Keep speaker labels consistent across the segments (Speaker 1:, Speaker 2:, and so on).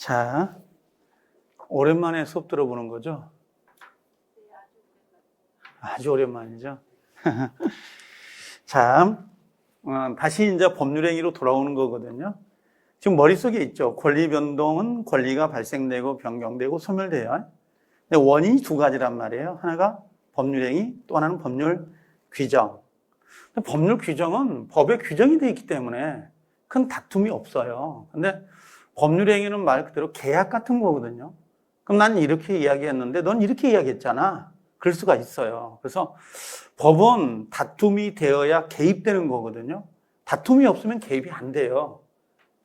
Speaker 1: 자, 오랜만에 수업 들어보는 거죠? 아주 오랜만이죠. 자, 다시 이제 법률행위로 돌아오는 거거든요. 지금 머릿속에 있죠. 권리 변동은 권리가 발생되고 변경되고 소멸돼요. 근데 원인이 두 가지란 말이에요. 하나가 법률행위, 또 하나는 법률 규정. 근데 법률 규정은 법에 규정이 되어 있기 때문에 큰 다툼이 없어요. 근데 법률행위는 말 그대로 계약 같은 거거든요. 그럼 난 이렇게 이야기했는데 넌 이렇게 이야기했잖아. 그럴 수가 있어요. 그래서 법은 다툼이 되어야 개입되는 거거든요. 다툼이 없으면 개입이 안 돼요.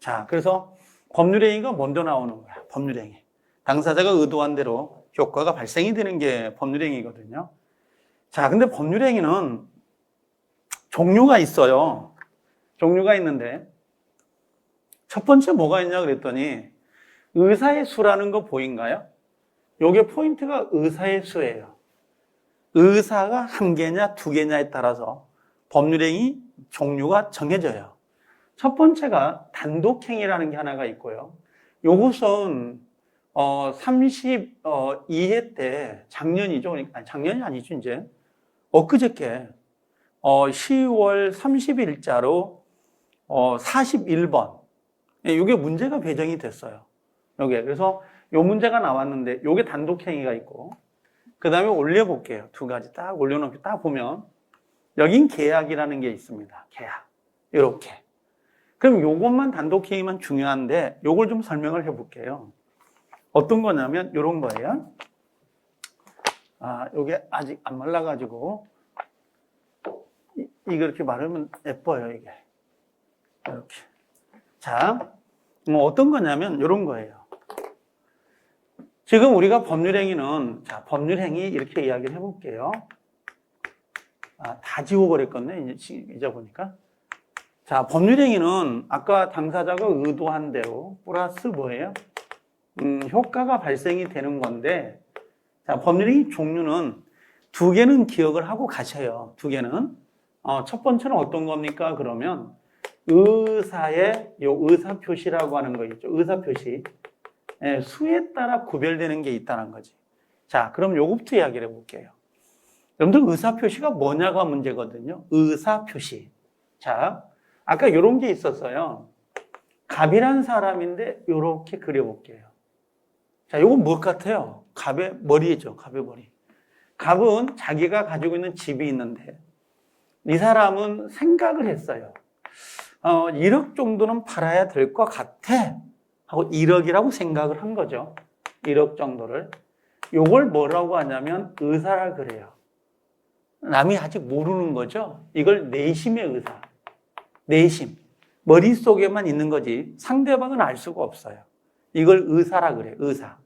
Speaker 1: 자, 그래서 법률행위가 먼저 나오는 거야. 법률행위. 당사자가 의도한 대로 효과가 발생이 되는 게 법률행위거든요. 자, 근데 법률행위는 종류가 있어요. 종류가 있는데 첫 번째 뭐가 있냐 그랬더니 의사의 수라는 거 보인가요? 요게 포인트가 의사의 수예요. 의사가 한 개냐 두 개냐에 따라서 법률행위 종류가 정해져요. 첫 번째가 단독행위라는 게 하나가 있고요. 요것은 32회 때 작년이죠. 아니, 작년이 아니죠. 이제 엊그저께 10월 30일자로 41번 이게 문제가 배정이 됐어요. 요게 그래서 요 문제가 나왔는데 요게 단독행위가 있고 그 다음에 올려볼게요. 두 가지 딱 올려놓고 딱 보면 여긴 계약이라는 게 있습니다. 계약 이렇게. 그럼 요것만 단독행위만 중요한데 요걸 좀 설명을 해볼게요. 어떤 거냐면 이런 거예요. 요게 아직 안 말라가지고 이거 이렇게 말하면 예뻐요. 이게 이렇게. 자, 어떤 거냐면 이런 거예요. 지금 우리가 법률행위는 자 법률행위 이렇게 이야기를 해볼게요. 다 지워버렸겠네 이제 보니까. 자, 법률행위는 아까 당사자가 의도한 대로 플러스 뭐예요? 효과가 발생이 되는 건데 자, 법률행위 종류는 두 개는 기억을 하고 가셔요. 두 개는. 첫 번째는 어떤 겁니까? 그러면 의사의 요 의사표시라고 하는 거 있죠. 의사표시. 수에 따라 구별되는 게 있다는 거지. 자, 그럼 요거부터 이야기를 해볼게요. 여러분들 의사표시가 뭐냐가 문제거든요. 의사표시. 자, 아까 요런 게 있었어요. 갑이란 사람인데 요렇게 그려볼게요. 자, 요건 뭐 같아요? 갑의 머리죠. 갑의 머리. 갑은 자기가 가지고 있는 집이 있는데 이 사람은 생각을 했어요. 1억 정도는 팔아야 될 것 같아 하고 1억이라고 생각을 한 거죠. 1억 정도를. 요걸 뭐라고 하냐면 의사라 그래요. 남이 아직 모르는 거죠. 이걸 내심의 의사. 내심. 머릿속에만 있는 거지 상대방은 알 수가 없어요. 이걸 의사라 그래요. 의사.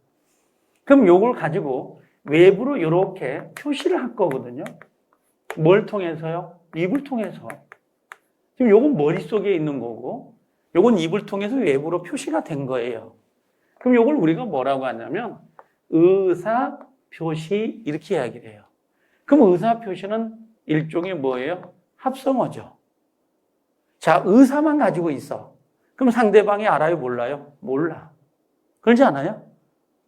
Speaker 1: 그럼 요걸 가지고 외부로 이렇게 표시를 할 거거든요. 뭘 통해서요? 입을 통해서. 지금 요건 머릿속에 있는 거고 요건 입을 통해서 외부로 표시가 된 거예요. 그럼 요걸 우리가 뭐라고 하냐면 의사표시 이렇게 이야기를 해요. 그럼 의사표시는 일종의 뭐예요? 합성어죠. 자, 의사만 가지고 있어. 그럼 상대방이 알아요? 몰라요? 몰라. 그렇지 않아요?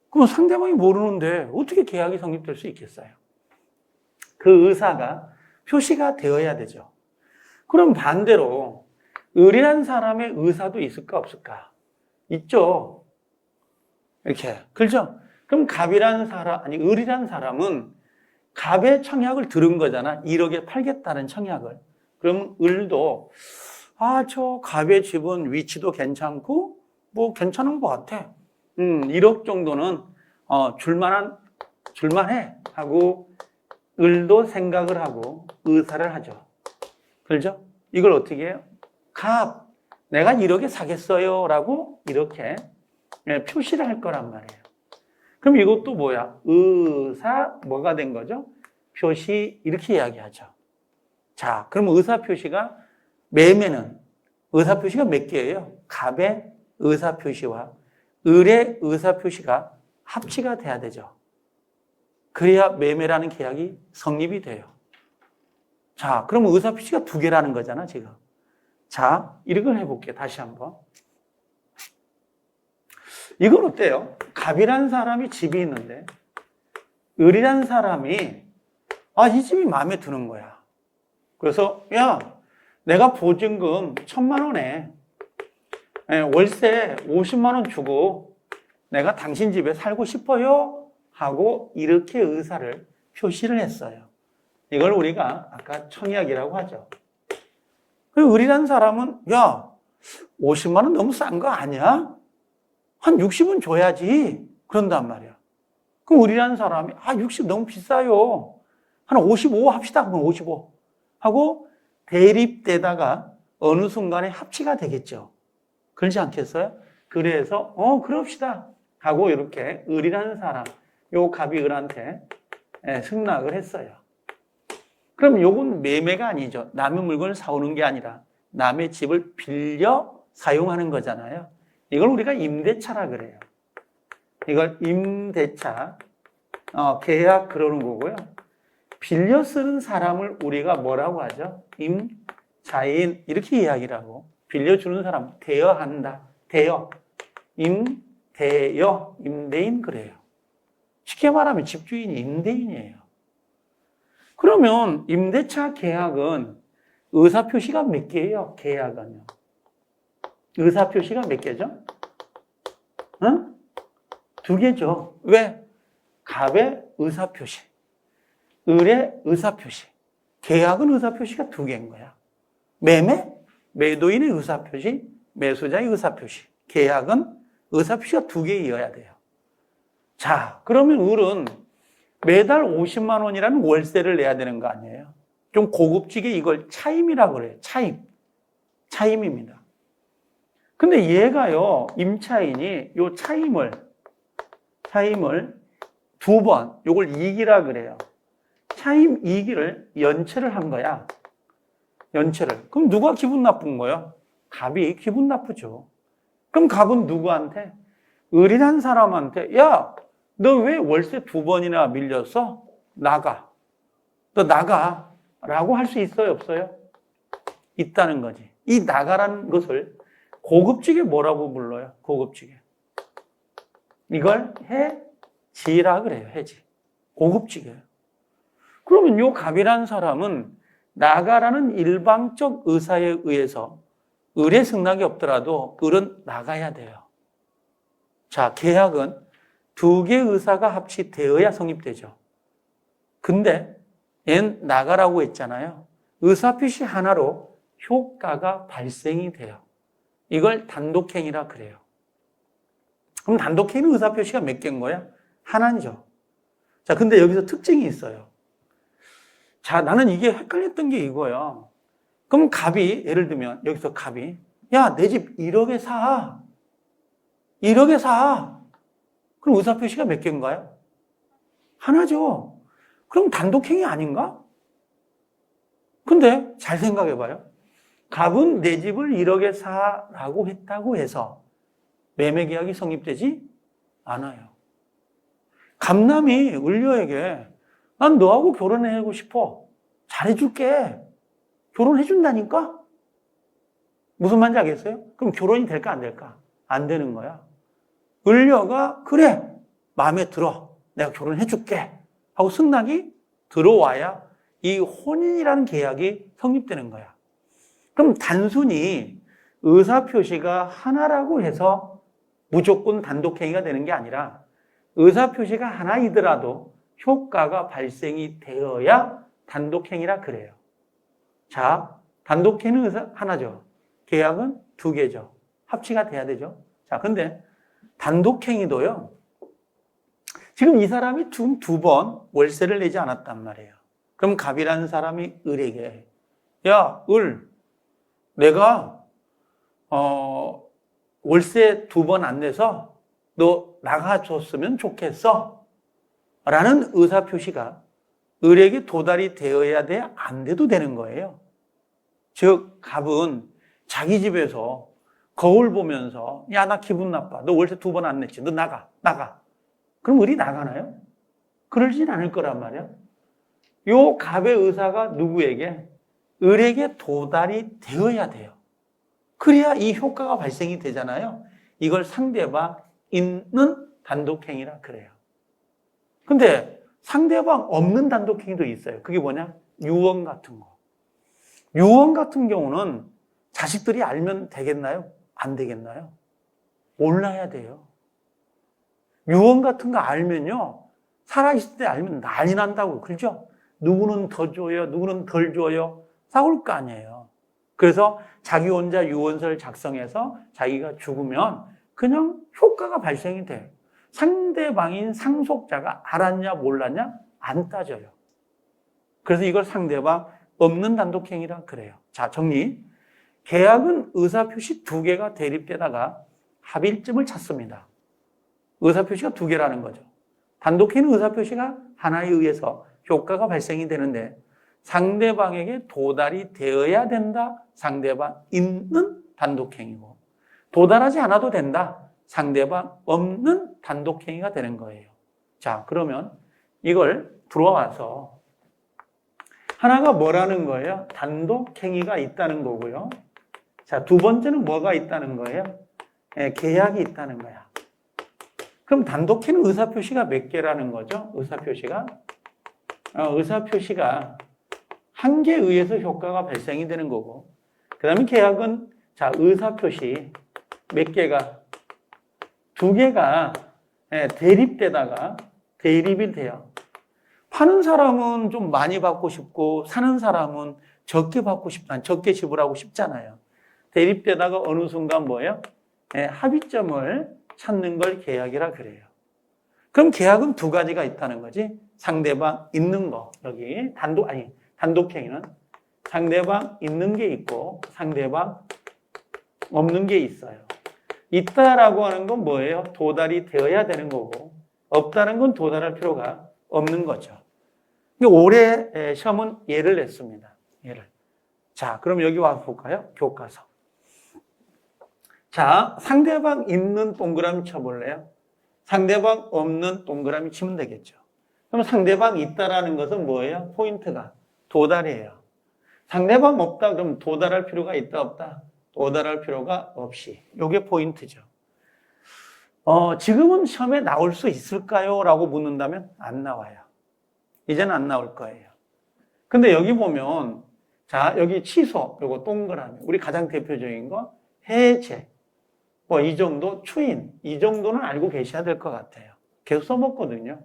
Speaker 1: 그럼 상대방이 모르는데 어떻게 계약이 성립될 수 있겠어요? 그 의사가 표시가 되어야 되죠. 그럼 반대로 을이란 사람의 의사도 있을까 없을까? 있죠. 이렇게. 그렇죠? 그럼 을이란 사람은 갑의 청약을 들은 거잖아. 1억에 팔겠다는 청약을. 그럼 을도 저 갑의 집은 위치도 괜찮고 뭐 괜찮은 것 같아. 1억 정도는 줄만해 하고 을도 생각을 하고 의사를 하죠. 그렇죠? 이걸 어떻게 해요? 갑, 내가 1억에 사겠어요 라고 이렇게 표시를 할 거란 말이에요. 그럼 이것도 뭐야? 의사 뭐가 된 거죠? 표시 이렇게 이야기하죠. 자, 그럼 의사 표시가 매매는 의사 표시가 몇 개예요? 갑의 의사 표시와 을의 의사 표시가 합치가 돼야 되죠. 그래야 매매라는 계약이 성립이 돼요. 자, 그럼 의사 표시가 두 개라는 거잖아, 지금. 자, 이걸 해볼게요. 다시 한번. 이건 어때요? 갑이라는 사람이 집이 있는데 을이라는 사람이 이 집이 마음에 드는 거야. 그래서 야, 내가 보증금 1,000만 원에 월세 50만 원 주고 내가 당신 집에 살고 싶어요 하고 이렇게 의사를 표시를 했어요. 이걸 우리가 아까 청약이라고 하죠. 그 을이라는 사람은 야, 50만 원 너무 싼 거 아니야? 한 60은 줘야지. 그런단 말이야. 그럼 을이라는 사람이 60 너무 비싸요. 한 55 합시다. 그럼 55 하고 대립되다가 어느 순간에 합치가 되겠죠. 그렇지 않겠어요? 그래서 그럽시다 하고 이렇게 을이라는 사람, 요 갑이 을한테 승낙을 했어요. 그럼 요건 매매가 아니죠. 남의 물건을 사오는 게 아니라 남의 집을 빌려 사용하는 거잖아요. 이걸 우리가 임대차라 그래요. 이걸 임대차, 계약 그러는 거고요. 빌려 쓰는 사람을 우리가 뭐라고 하죠? 임차인 이렇게 이야기를 하고, 빌려주는 사람 대여한다. 대여, 임대여, 임대인 그래요. 쉽게 말하면 집주인이 임대인이에요. 그러면 임대차 계약은 의사표시가 몇 개예요? 계약은요. 의사표시가 몇 개죠? 2개죠. 왜? 갑의 의사표시, 을의 의사표시. 계약은 의사표시가 2개인 거야. 매매? 매도인의 의사표시, 매수자의 의사표시. 계약은 의사표시가 2개이어야 돼요. 자, 그러면 을은 매달 50만 원이라는 월세를 내야 되는 거 아니에요? 좀 고급지게 이걸 차임이라고 그래요. 차임입니다. 근데 얘가요, 임차인이 요 차임을 2번, 요걸 이기라 그래요. 차임 이기를 연체를 한 거야. 연체를. 그럼 누가 기분 나쁜 거예요? 갑이 기분 나쁘죠. 그럼 갑은 누구한테? 을이란 사람한테, 야, 너 왜 월세 2번이나 밀렸어? 나가. 너 나가. 라고 할 수 있어요, 없어요? 있다는 거지. 이 나가라는 것을 고급지게 뭐라고 불러요? 고급지게. 이걸 해지라 그래요, 해지. 고급지게. 그러면 요 갑이라는 사람은 나가라는 일방적 의사에 의해서 을의 승낙이 없더라도 을은 나가야 돼요. 자, 계약은 2개의 의사가 합치되어야 성립되죠. 근데 얘는 나가라고 했잖아요. 의사표시 하나로 효과가 발생이 돼요. 이걸 단독행위라 그래요. 그럼 단독행위 의사표시가 몇 개인 거야? 하나죠. 자, 근데 여기서 특징이 있어요. 자, 나는 이게 헷갈렸던 게 이거야. 그럼 갑이, 예를 들면 여기서 갑이, 야, 내 집 1억에 사. 1억에 사. 그럼 의사표시가 몇 개인가요? 하나죠. 그럼 단독행위 아닌가? 근데 잘 생각해봐요. 갑은 내 집을 1억에 사라고 했다고 해서 매매계약이 성립되지 않아요. 갑남이 을녀에게 난 너하고 결혼하고 싶어. 잘해줄게. 결혼해준다니까? 무슨 말인지 알겠어요? 그럼 결혼이 될까 안 될까? 안 되는 거야. 을녀가 그래 마음에 들어 내가 결혼해줄게 하고 승낙이 들어와야 이 혼인이라는 계약이 성립되는 거야. 그럼 단순히 의사표시가 하나라고 해서 무조건 단독행위가 되는 게 아니라 의사표시가 하나이더라도 효과가 발생이 되어야 단독행위라 그래요. 자, 단독행위는 하나죠. 계약은 2개죠. 합치가 돼야 되죠. 자, 근데 단독행위도요. 지금 이 사람이 지금 2번 월세를 내지 않았단 말이에요. 그럼 갑이라는 사람이 을에게 야, 을, 내가 월세 2번 안 내서 너 나가줬으면 좋겠어. 라는 의사표시가 을에게 도달이 되어야 돼? 안 돼도 되는 거예요. 즉, 갑은 자기 집에서 거울 보면서 야, 나 기분 나빠. 너 월세 2번 안 냈지. 너 나가. 그럼 을이 나가나요? 그러진 않을 거란 말이야. 요 갑의 의사가 누구에게? 을에게 도달이 되어야 돼요. 그래야 이 효과가 발생이 되잖아요. 이걸 상대방 있는 단독행위라 그래요. 근데 상대방 없는 단독행위도 있어요. 그게 뭐냐? 유언 같은 거. 유언 같은 경우는 자식들이 알면 되겠나요? 안 되겠나요? 몰라야 돼요. 유언 같은 거 알면요, 살아있을 때 알면 난리 난다고, 그렇죠? 누구는 더 줘요, 누구는 덜 줘요, 싸울 거 아니에요. 그래서 자기 혼자 유언서를 작성해서 자기가 죽으면 그냥 효과가 발생이 돼요. 상대방인 상속자가 알았냐 몰랐냐 안 따져요. 그래서 이걸 상대방 없는 단독행위라 그래요. 자, 정리. 계약은 의사표시 두 개가 대립되다가 합일점을 찾습니다. 의사표시가 두 개라는 거죠. 단독행위는 의사표시가 하나에 의해서 효과가 발생이 되는데 상대방에게 도달이 되어야 된다. 상대방 있는 단독행위고, 도달하지 않아도 된다. 상대방 없는 단독행위가 되는 거예요. 자, 그러면 이걸 들어와서 하나가 뭐라는 거예요? 단독행위가 있다는 거고요. 자, 두 번째는 뭐가 있다는 거예요? 계약이 있다는 거야. 그럼 단독행위는 의사표시가 몇 개라는 거죠? 의사표시가 한 개에 의해서 효과가 발생이 되는 거고, 그 다음에 계약은 자, 의사표시 몇 개가? 두 개가 대립되다가 대립이 돼요. 파는 사람은 좀 많이 받고 싶고 사는 사람은 적게 받고 싶다, 적게 지불하고 싶잖아요. 대립되다가 어느 순간 뭐예요? 합의점을 찾는 걸 계약이라 그래요. 그럼 계약은 두 가지가 있다는 거지. 상대방 있는 거, 여기 단독행위는 상대방 있는 게 있고 상대방 없는 게 있어요. 있다라고 하는 건 뭐예요? 도달이 되어야 되는 거고, 없다는 건 도달할 필요가 없는 거죠. 올해 시험은 예를 냈습니다. 예를. 자, 그럼 여기 와서 볼까요? 교과서. 자, 상대방 있는 동그라미 쳐볼래요? 상대방 없는 동그라미 치면 되겠죠. 그럼 상대방 있다라는 것은 뭐예요? 포인트가 도달이에요. 상대방 없다 그럼 도달할 필요가 있다 없다? 도달할 필요가 없이. 이게 포인트죠. 지금은 시험에 나올 수 있을까요? 라고 묻는다면 안 나와요. 이제는 안 나올 거예요. 근데 여기 보면 자, 여기 취소, 요거 동그라미. 우리 가장 대표적인 거 해제. 뭐 이 정도 추인. 이 정도는 알고 계셔야 될 것 같아요. 계속 써먹거든요.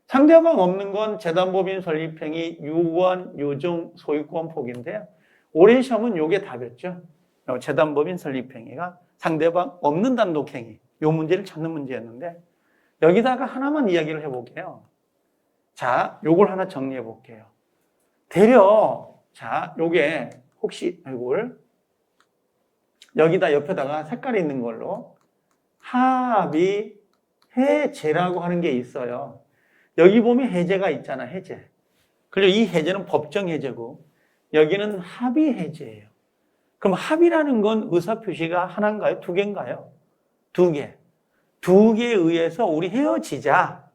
Speaker 1: 상대방 없는 건 재단법인 설립행위, 유언, 유증, 소유권 포기인데요. 올해 시험은 요게 답이었죠. 재단법인 설립행위가 상대방 없는 단독행위. 요 문제를 찾는 문제였는데 여기다가 하나만 이야기를 해볼게요. 자, 요걸 하나 정리해 볼게요. 자, 요게 혹시 이걸 여기다 옆에다가 색깔이 있는 걸로 합의 해제라고 하는 게 있어요. 여기 보면 해제가 있잖아, 해제. 그리고 이 해제는 법정 해제고 여기는 합의 해제예요. 그럼 합의라는 건 의사표시가 하나인가요? 두 개인가요? 두 개. 두 개에 의해서 우리 헤어지자.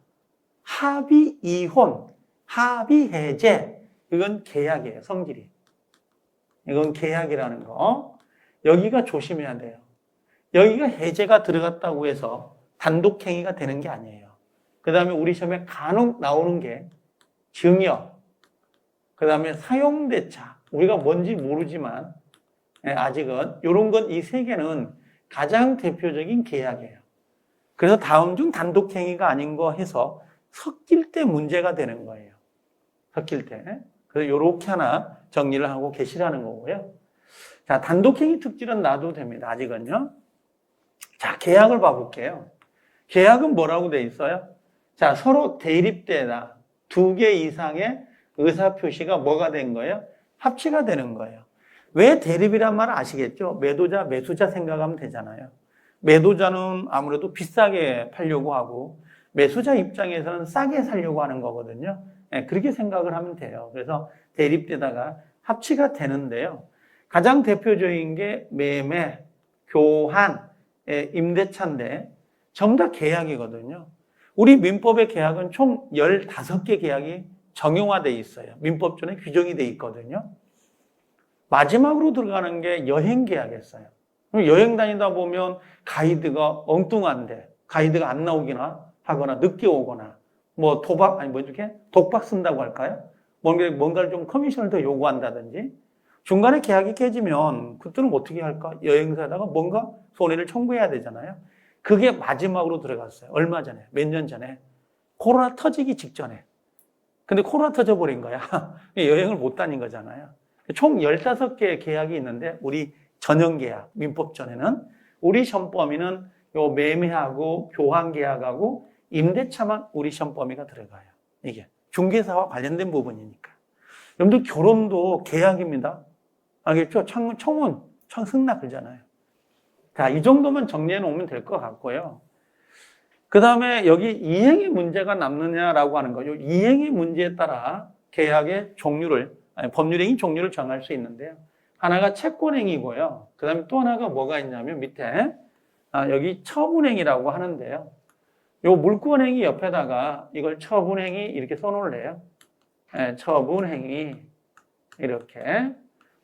Speaker 1: 합의 이혼, 합의 해제. 이건 계약이에요, 성질이. 이건 계약이라는 거. 여기가 조심해야 돼요. 여기가 해제가 들어갔다고 해서 단독행위가 되는 게 아니에요. 그 다음에 우리 시험에 간혹 나오는 게 증여, 그 다음에 사용대차. 우리가 뭔지 모르지만 아직은 이런 건 이 세 개는 가장 대표적인 계약이에요. 그래서 다음 중 단독행위가 아닌 거 해서 섞일 때 문제가 되는 거예요. 섞일 때. 그래서 이렇게 하나 정리를 하고 계시라는 거고요. 자, 단독행위 특질은 놔도 됩니다. 아직은요. 자, 계약을 봐볼게요. 계약은 뭐라고 돼 있어요? 자, 서로 대립되다. 두 개 이상의 의사표시가 뭐가 된 거예요? 합치가 되는 거예요. 왜 대립이란 말 아시겠죠? 매도자, 매수자 생각하면 되잖아요. 매도자는 아무래도 비싸게 팔려고 하고 매수자 입장에서는 싸게 살려고 하는 거거든요. 그렇게 생각을 하면 돼요. 그래서 대립되다가 합치가 되는데요. 가장 대표적인 게 매매, 교환, 임대차인데 전부 다 계약이거든요. 우리 민법의 계약은 총 15개 계약이 정형화되어 있어요. 민법전에 규정이 되어 있거든요. 마지막으로 들어가는 게 여행계약이었어요. 여행 다니다 보면 가이드가 엉뚱한데, 가이드가 안 나오기나 하거나, 늦게 오거나, 뭐 도박, 아니 뭐 이렇게 독박 쓴다고 할까요? 뭔가를 좀 커미션을 더 요구한다든지, 중간에 계약이 깨지면 그때는 어떻게 할까? 여행사에다가 뭔가 손해를 청구해야 되잖아요. 그게 마지막으로 들어갔어요. 얼마 전에, 몇 년 전에. 코로나 터지기 직전에. 근데 코로나 터져버린 거야. 여행을 못 다닌 거잖아요. 총 15개의 계약이 있는데, 우리 전형 계약, 민법전에는, 우리 시험 범위는 요 매매하고 교환 계약하고 임대차만 우리 시험 범위가 들어가요. 이게 중개사와 관련된 부분이니까. 여러분들 결혼도 계약입니다. 알겠죠? 청혼, 승낙 그러잖아요. 자, 이 정도만 정리해 놓으면 될 것 같고요. 그 다음에 여기 이행의 문제가 남느냐라고 하는 거죠. 이행의 문제에 따라 계약의 종류를, 법률행위 종류를 정할 수 있는데요. 하나가 채권행위고요. 그 다음에 또 하나가 뭐가 있냐면 밑에, 여기 처분행위라고 하는데요. 요 물권행위 옆에다가 이걸 처분행위 이렇게 써놓을래요. 처분행위, 이렇게.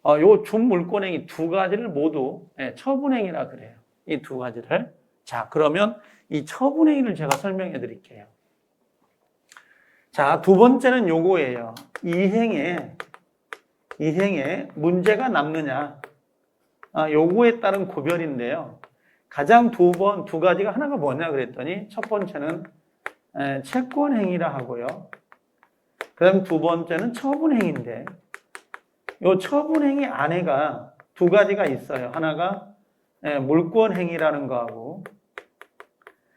Speaker 1: 요 준물권행위 두 가지를 모두 처분행위라 그래요. 이 두 가지를. 자, 그러면 이 처분행위를 제가 설명해 드릴게요. 자, 두 번째는 요거예요. 이행에 문제가 남느냐. 요거에 따른 구별인데요. 가장 두 가지가 하나가 뭐냐 그랬더니 첫 번째는 채권행위라 하고요. 그 다음 두 번째는 처분행위인데, 요 처분행위 안에가 두 가지가 있어요. 하나가 물권행위라는 거하고,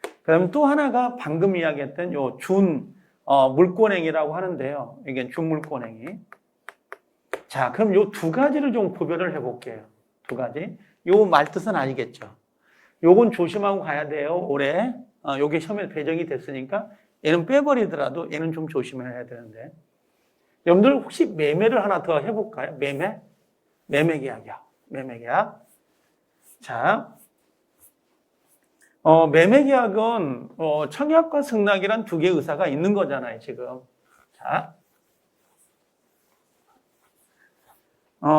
Speaker 1: 그 다음 또 하나가 방금 이야기했던 요 물권행위라고 하는데요. 이게 준물권행위. 자, 그럼 요 두 가지를 좀 구별을 해볼게요. 두 가지. 요 말뜻은 아니겠죠. 요건 조심하고 가야 돼요. 올해. 요게 시험에 배정이 됐으니까 얘는 빼버리더라도 얘는 좀 조심해야 되는데. 여러분들 혹시 매매를 하나 더 해볼까요? 매매 계약이요. 매매 계약. 자, 매매 계약은 청약과 승낙이란 두 개의 의사가 있는 거잖아요, 지금. 자,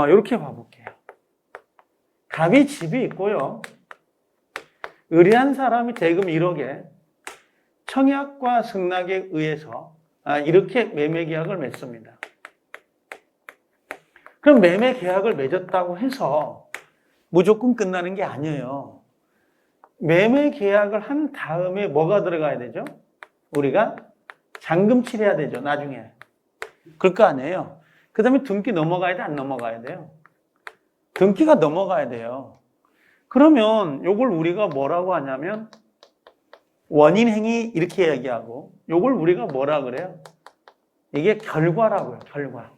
Speaker 1: 이렇게 봐볼게요. 갑이 집이 있고요. 의뢰한 사람이 대금 1억에 청약과 승낙에 의해서 이렇게 매매 계약을 맺습니다. 그럼 매매 계약을 맺었다고 해서 무조건 끝나는 게 아니에요. 매매 계약을 한 다음에 뭐가 들어가야 되죠? 우리가 잔금 치러야 되죠, 나중에. 그럴 거 아니에요. 그 다음에 등기 넘어가야 돼, 안 넘어가야 돼요? 등기가 넘어가야 돼요. 그러면 요걸 우리가 뭐라고 하냐면 원인행위 이렇게 얘기하고, 요걸 우리가 뭐라 그래요? 이게 결과라고요, 결과.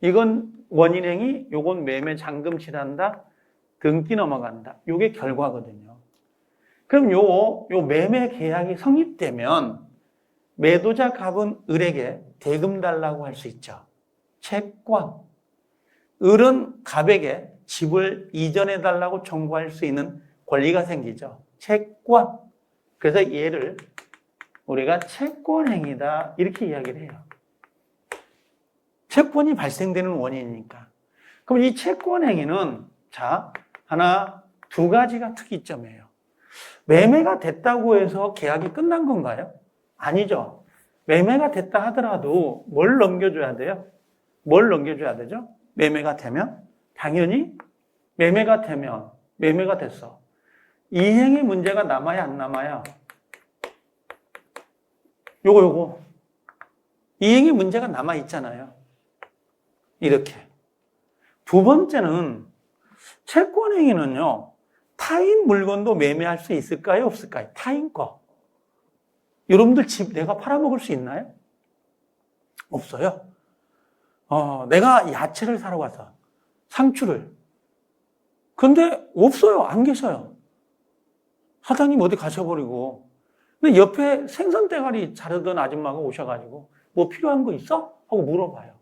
Speaker 1: 이건 원인행위, 요건 매매 잔금 치른다, 등기 넘어간다. 요게 결과거든요. 그럼 요 매매 계약이 성립되면 매도자 갑은 을에게 대금 달라고 할 수 있죠. 채권. 을은 갑에게 집을 이전해 달라고 청구할 수 있는 권리가 생기죠. 채권. 그래서 얘를 우리가 채권행위다 이렇게 이야기를 해요. 채권이 발생되는 원인이니까. 그럼 이 채권행위는 자, 하나, 두 가지가 특이점이에요. 매매가 됐다고 해서 계약이 끝난 건가요? 아니죠. 매매가 됐다 하더라도 뭘 넘겨줘야 돼요? 뭘 넘겨줘야 되죠? 매매가 되면? 당연히 매매가 되면 매매가 됐어. 이행의 문제가 남아야 안 남아요? 요거. 이행의 문제가 남아있잖아요. 이렇게. 두 번째는 채권행위는요. 타인 물건도 매매할 수 있을까요? 없을까요? 타인 거. 여러분들 집 내가 팔아먹을 수 있나요? 없어요. 내가 야채를 사러 가서 상추를. 근데 없어요. 안 계셔요. 사장님 어디 가셔버리고. 근데 옆에 생선 대가리 자르던 아줌마가 오셔가지고 뭐 필요한 거 있어? 하고 물어봐요.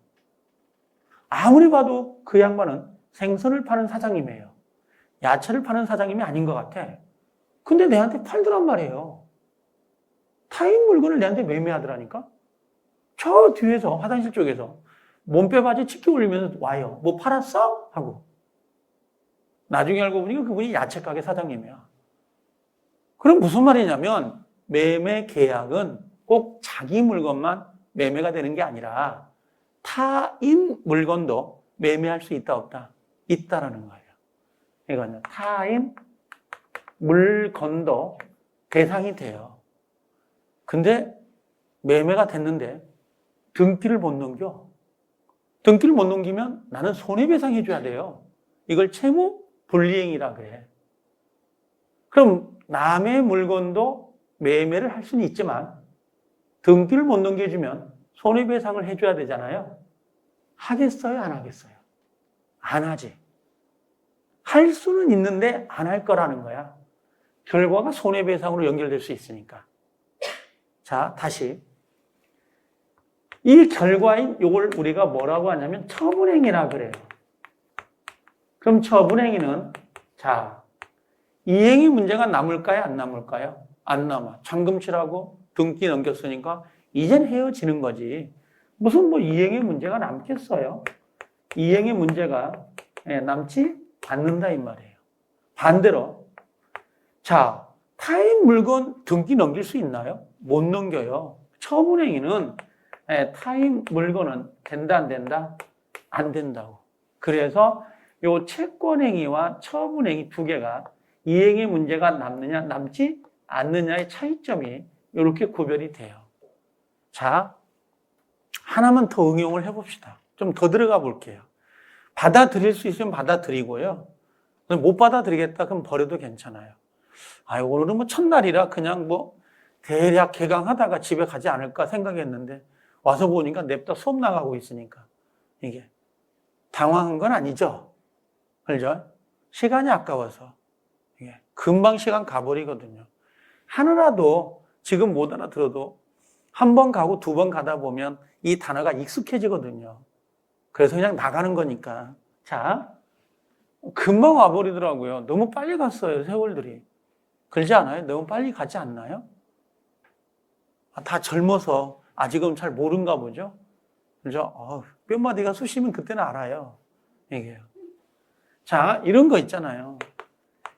Speaker 1: 아무리 봐도 그 양반은 생선을 파는 사장님이에요. 야채를 파는 사장님이 아닌 것 같아. 근데 내한테 팔더란 말이에요. 타인 물건을 내한테 매매하더라니까? 저 뒤에서, 화장실 쪽에서 몸빼바지 치키 올리면서 와요. 뭐 팔았어? 하고. 나중에 알고 보니까 그분이 야채가게 사장님이야. 그럼 무슨 말이냐면 매매 계약은 꼭 자기 물건만 매매가 되는 게 아니라 타인 물건도 매매할 수 있다 없다? 있다라는 거예요. 이거는 타인 물건도 대상이 돼요. 근데 매매가 됐는데 등기를 못 넘겨. 등기를 못 넘기면 나는 손해배상 해줘야 돼요. 이걸 채무 불이행이라 그래. 그럼 남의 물건도 매매를 할 수는 있지만 등기를 못 넘겨주면 손해배상을 해줘야 되잖아요. 하겠어요? 안 하겠어요? 안 하지. 할 수는 있는데 안 할 거라는 거야. 결과가 손해배상으로 연결될 수 있으니까. 자, 다시. 이 결과인 이걸 우리가 뭐라고 하냐면 처분행위라 그래요. 그럼 처분행위는 자, 이행이 문제가 남을까요? 안 남을까요? 안 남아. 잔금 치라고 등기 넘겼으니까 이젠 헤어지는 거지. 무슨 뭐 이행의 문제가 남겠어요? 이행의 문제가 남지 않는다 이 말이에요. 반대로 자, 타인 물건 등기 넘길 수 있나요? 못 넘겨요. 처분행위는 타인 물건은 된다 안 된다? 안 된다고. 그래서 요 채권행위와 처분행위 두 개가 이행의 문제가 남느냐 남지 않느냐의 차이점이 이렇게 구별이 돼요. 자, 하나만 더 응용을 해봅시다. 좀 더 들어가 볼게요. 받아들일 수 있으면 받아들이고요. 못 받아들이겠다 그럼 버려도 괜찮아요. 오늘은 뭐 첫날이라 그냥 뭐 대략 개강하다가 집에 가지 않을까 생각했는데 와서 보니까 냅다 수업 나가고 있으니까 이게 당황한 건 아니죠. 그렇죠? 시간이 아까워서 이게 금방 시간 가버리거든요. 하나라도 지금 못 알아들어도 한 번 가고 두 번 가다 보면 이 단어가 익숙해지거든요. 그래서 그냥 나가는 거니까. 자, 금방 와버리더라고요. 너무 빨리 갔어요, 세월들이. 그러지 않아요? 너무 빨리 가지 않나요? 다 젊어서 아직은 잘 모른가 보죠? 그죠? 몇 마디가 쑤시면 그때는 알아요. 이게요. 자, 이런 거 있잖아요.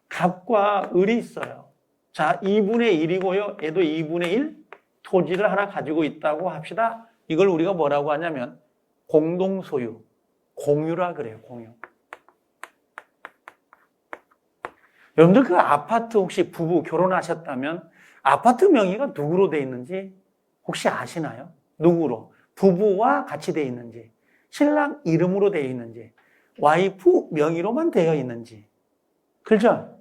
Speaker 1: 갑과 을이 있어요. 자, 2분의 1이고요. 얘도 2분의 1 토지를 하나 가지고 있다고 합시다. 이걸 우리가 뭐라고 하냐면 공동소유, 공유라 그래요. 공유. 여러분들 그 아파트 혹시 부부 결혼하셨다면 아파트 명의가 누구로 돼 있는지 혹시 아시나요? 누구로? 부부와 같이 돼 있는지, 신랑 이름으로 돼 있는지, 와이프 명의로만 되어 있는지. 그렇죠?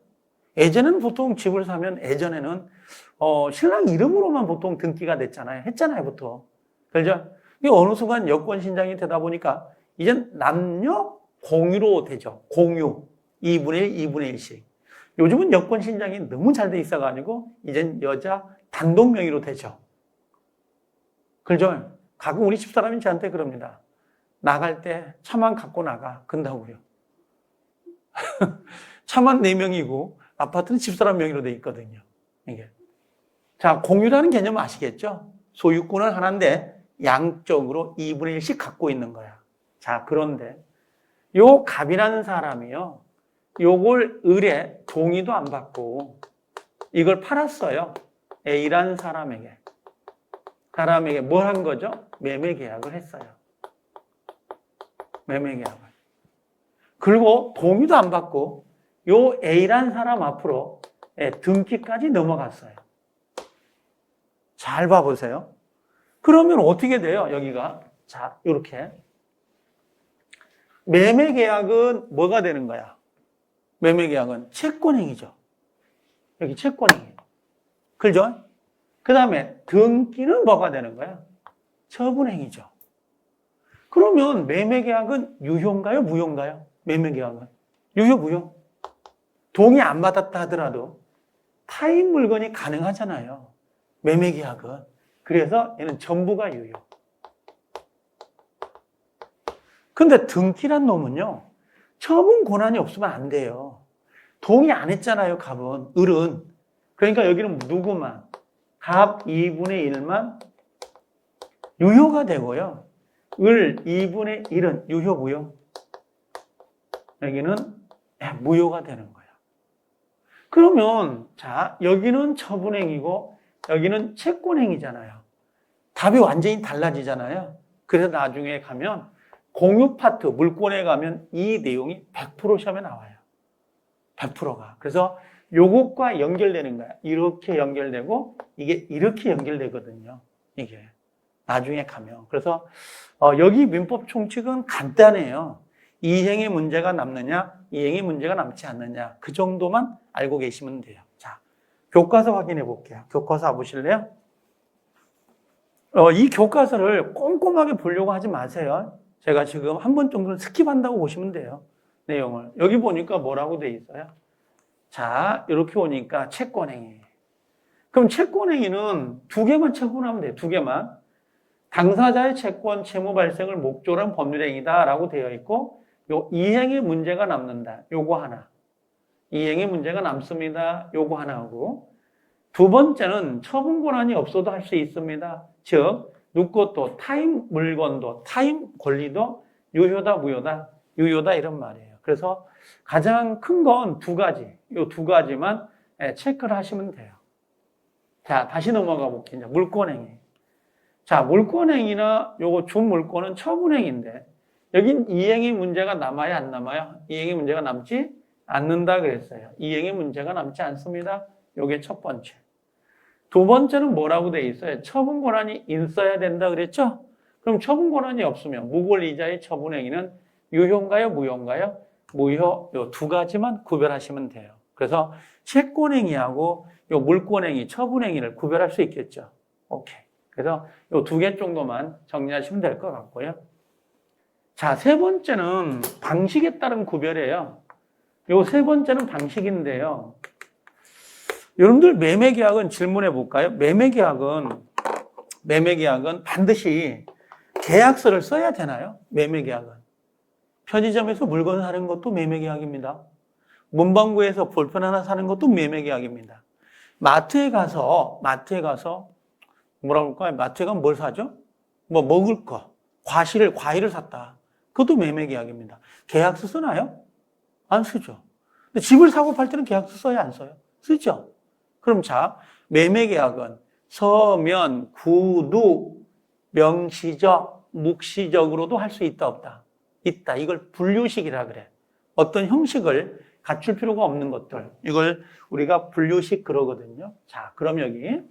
Speaker 1: 예전에는 보통 집을 사면 예전에는 신랑 이름으로만 보통 등기가 됐잖아요. 했잖아요, 보통. 그렇죠? 어느 순간 여권 신장이 되다 보니까 이젠 남녀 공유로 되죠. 공유. 2분의 1, 2분의 1씩. 요즘은 여권 신장이 너무 잘 돼 있어가지고 이젠 여자 단독 명의로 되죠. 그렇죠? 가끔 우리 집사람이 저한테 그럽니다. 나갈 때 차만 갖고 나가. 근다고요. 차만 4명이고 아파트는 집사람 명의로 돼 있거든요. 이게. 자, 공유라는 개념 아시겠죠? 소유권은 하나인데 양쪽으로 2분의 1씩 갖고 있는 거야. 자, 그런데 요 갑이라는 사람이요. 요걸 을에 동의도 안 받고 이걸 팔았어요. A라는 사람에게 뭘 한 거죠? 매매 계약을 했어요. 매매 계약을. 그리고 동의도 안 받고 요 A라는 사람 앞으로 등기까지 넘어갔어요. 잘 봐보세요. 그러면 어떻게 돼요? 여기가. 자, 이렇게. 매매 계약은 뭐가 되는 거야? 매매 계약은 채권행위죠. 여기 채권행위. 그죠? 그 다음에 등기는 뭐가 되는 거야? 처분행위죠. 그러면 매매 계약은 유효인가요? 무효인가요? 매매 계약은. 유효, 무효. 동의 안 받았다 하더라도 타인 물건이 가능하잖아요. 매매 계약은. 그래서 얘는 전부가 유효. 근데 등기란 놈은요, 처분 권한이 없으면 안 돼요. 동의 안 했잖아요, 갑은. 을은. 그러니까 여기는 누구만? 갑 2분의 1만 유효가 되고요. 을 2분의 1은 유효, 무효? 여기는 무효가 되는 거예요. 그러면 자, 여기는 처분행위고 여기는 채권행위잖아요. 답이 완전히 달라지잖아요. 그래서 나중에 가면 공유 파트, 물권에 가면 이 내용이 100% 시험에 나와요. 100%가. 그래서 요것과 연결되는 거야. 이렇게 연결되고 이게 이렇게 연결되거든요. 이게 나중에 가면. 그래서 여기 민법 총칙은 간단해요. 이행의 문제가 남느냐, 이행의 문제가 남지 않느냐, 그 정도만 알고 계시면 돼요. 자, 교과서 확인해 볼게요. 교과서 와보실래요? 이 교과서를 꼼꼼하게 보려고 하지 마세요. 제가 지금 한 번 정도는 스킵한다고 보시면 돼요. 내용을. 여기 보니까 뭐라고 돼 있어요? 자, 이렇게 오니까 채권행위. 그럼 채권행위는 두 개만 처분하면 돼요. 두 개만. 당사자의 채권 채무 발생을 목적으로 한 법률행위다라고 되어 있고, 요 이행의 문제가 남는다. 요거 하나. 이행의 문제가 남습니다. 요거 하나 하고. 두 번째는 처분 권한이 없어도 할 수 있습니다. 즉, 누것도 타임 물건도 타임 권리도 유효다, 무효다, 유효다 이런 말이에요. 그래서 가장 큰 건 두 가지. 요 두 가지만 체크를 하시면 돼요. 자, 다시 넘어가 볼게요. 물권행위. 자, 물권행위나 요거 준물권은 처분행위인데 여긴 이행의 문제가 남아야 안 남아요? 이행의 문제가 남지 않는다 그랬어요. 이행의 문제가 남지 않습니다. 요게 첫 번째. 두 번째는 뭐라고 돼 있어요? 처분 권한이 있어야 된다 그랬죠? 그럼 처분 권한이 없으면 무권리자의 처분행위는 유효인가요? 무효인가요? 무효. 요 두 가지만 구별하시면 돼요. 그래서 채권행위하고 요 물권행위, 처분행위를 구별할 수 있겠죠. 오케이. 그래서 요 두 개 정도만 정리하시면 될 것 같고요. 자, 세 번째는 방식에 따른 구별이에요. 요 세 번째는 방식인데요. 여러분들 매매계약은 질문해 볼까요? 매매계약은 반드시 계약서를 써야 되나요? 매매계약은. 편의점에서 물건 사는 것도 매매계약입니다. 문방구에서 볼펜 하나 사는 것도 매매계약입니다. 마트에 가서 뭐라고 할까요? 마트에 가면 뭘 사죠? 뭐 먹을 거, 과일을 샀다. 그것도 매매계약입니다. 계약서 쓰나요? 안 쓰죠. 근데 집을 사고 팔 때는 계약서 써요, 안 써요? 쓰죠. 그럼 자, 매매계약은 서면, 구두, 명시적, 묵시적으로도 할 수 있다, 없다? 있다. 이걸 분류식이라 그래. 어떤 형식을 갖출 필요가 없는 것들. 이걸 우리가 분류식 그러거든요. 자, 그럼 여기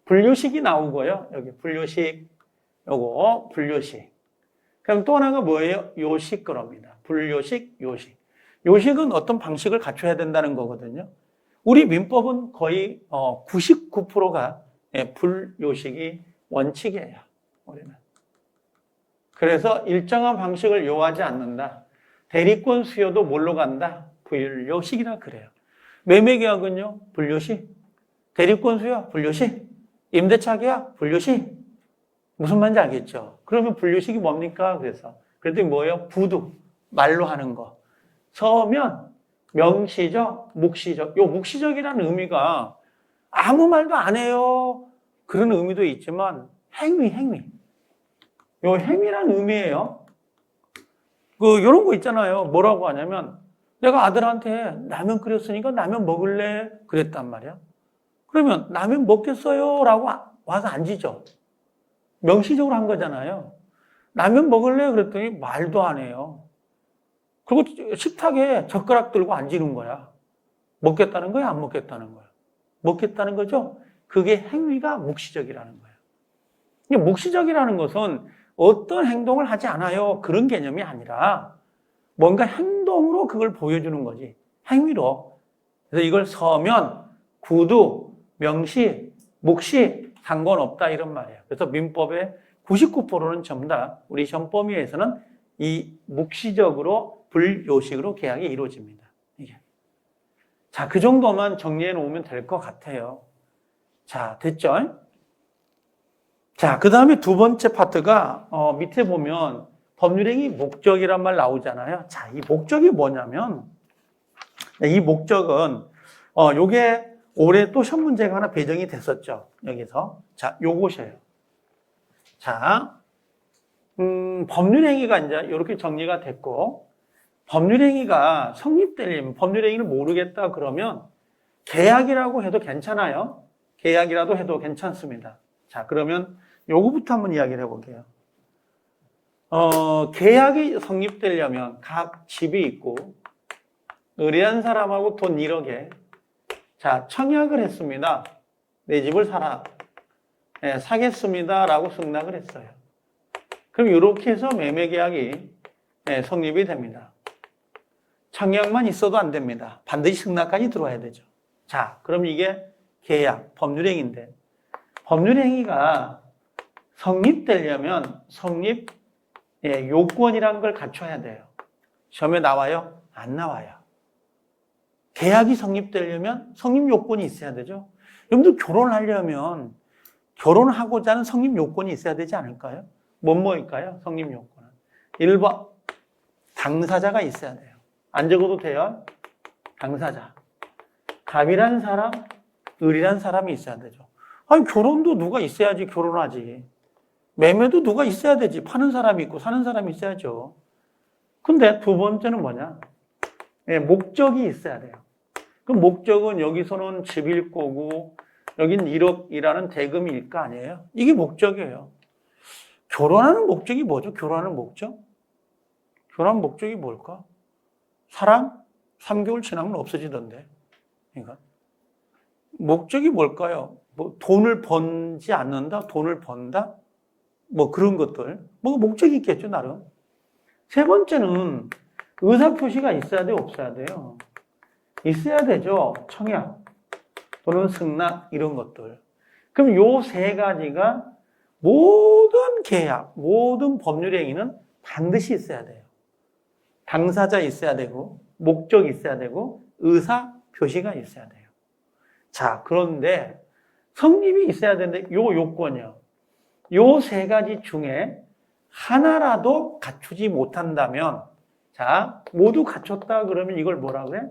Speaker 1: 분류식이 나오고요. 여기 분류식, 요거 분류식. 그럼 또 하나가 뭐예요? 요식 그럽니다. 분류식, 요식. 요식은 어떤 방식을 갖춰야 된다는 거거든요. 우리 민법은 거의 99%가 불요식이 원칙이에요. 우리는. 그래서 일정한 방식을 요하지 않는다. 대리권 수요도 뭘로 간다? 불요식이라 그래요. 매매계약은요? 불요식. 대리권 수요? 불요식. 임대차 계약? 불요식. 무슨 말인지 알겠죠? 그러면 불요식이 뭡니까? 그랬더니 뭐예요? 구두. 말로 하는 거. 서면, 명시적, 묵시적. 요 묵시적이라는 의미가 아무 말도 안 해요. 그런 의미도 있지만 행위. 요 행위라는 의미예요. 요런 거 있잖아요. 뭐라고 하냐면 내가 아들한테 라면 끓였으니까 라면 먹을래? 그랬단 말이야. 그러면 라면 먹겠어요? 라고 와서 앉으죠. 명시적으로 한 거잖아요. 라면 먹을래? 그랬더니 말도 안 해요. 그리고 식탁에 젓가락 들고 앉는 거야. 먹겠다는 거야? 안 먹겠다는 거야? 먹겠다는 거죠? 그게 행위가 묵시적이라는 거예요. 묵시적이라는 것은 어떤 행동을 하지 않아요. 그런 개념이 아니라 뭔가 행동으로 그걸 보여주는 거지. 행위로. 그래서 이걸 서면, 구두, 명시, 묵시 상관없다 이런 말이에요. 그래서 민법의 99%는 전부 다 우리 시험 범위에서는 이 묵시적으로 불요식으로 계약이 이루어집니다. 이게. 자, 그 정도만 정리해 놓으면 될 것 같아요. 자, 됐죠? 자, 그 다음에 두 번째 파트가 밑에 보면 법률행위 목적이란 말 나오잖아요. 자, 이 목적이 뭐냐면 이 목적은 요게 올해 또 시험 문제가 하나 배정이 됐었죠. 여기서. 자, 요것이에요. 자, 법률행위가 이제 이렇게 정리가 됐고 법률행위가 성립되려면 법률행위를 모르겠다 그러면 계약이라고 해도 괜찮아요. 계약이라도 해도 괜찮습니다. 자, 그러면 요거부터 한번 이야기를 해볼게요. 계약이 성립되려면 각 집이 있고 의뢰한 사람하고 돈 1억에 자, 청약을 했습니다. 내 집을 사라. 네, 사겠습니다. 라고 승낙을 했어요. 그럼 이렇게 해서 매매 계약이 네, 성립이 됩니다. 청약만 있어도 안 됩니다. 반드시 승낙까지 들어와야 되죠. 자, 그럼 이게 계약, 법률행위인데 법률행위가 성립되려면 성립 요건이라는 걸 갖춰야 돼요. 시험에 나와요? 안 나와요. 계약이 성립되려면 성립 요건이 있어야 되죠. 여러분들 결혼하려면 결혼하고자 하는 성립 요건이 있어야 되지 않을까요? 뭐일까요? 성립 요건은 1번 당사자가 있어야 돼요. 안 적어도 돼요. 당사자. 갑이란 사람, 을이란 사람이 있어야 되죠. 아니 결혼도 누가 있어야지 결혼하지. 매매도 누가 있어야 되지. 파는 사람이 있고 사는 사람이 있어야죠. 근데 두 번째는 뭐냐? 목적이 있어야 돼요. 그 목적은 여기서는 집일 거고 여긴 1억이라는 대금일 거 아니에요? 이게 목적이에요. 결혼하는 목적이 뭐죠? 결혼하는 목적? 결혼 목적이 뭘까? 사랑? 3개월 지나면 없어지던데. 그러니까 목적이 뭘까요? 뭐 돈을 번지 않는다? 돈을 번다? 뭐 그런 것들. 뭐 목적이 있겠죠, 나름. 세 번째는 의사표시가 있어야 돼요, 없어야 돼요? 있어야 되죠. 청약 또는 승낙 이런 것들. 그럼 요 세 가지가 모든 계약, 모든 법률행위는 반드시 있어야 돼요. 당사자 있어야 되고 목적 있어야 되고 의사표시가 있어야 돼요. 자, 그런데 성립이 있어야 되는데 요 요건이요. 요 세 가지 중에 하나라도 갖추지 못한다면 자, 모두 갖췄다 그러면 이걸 뭐라고 해?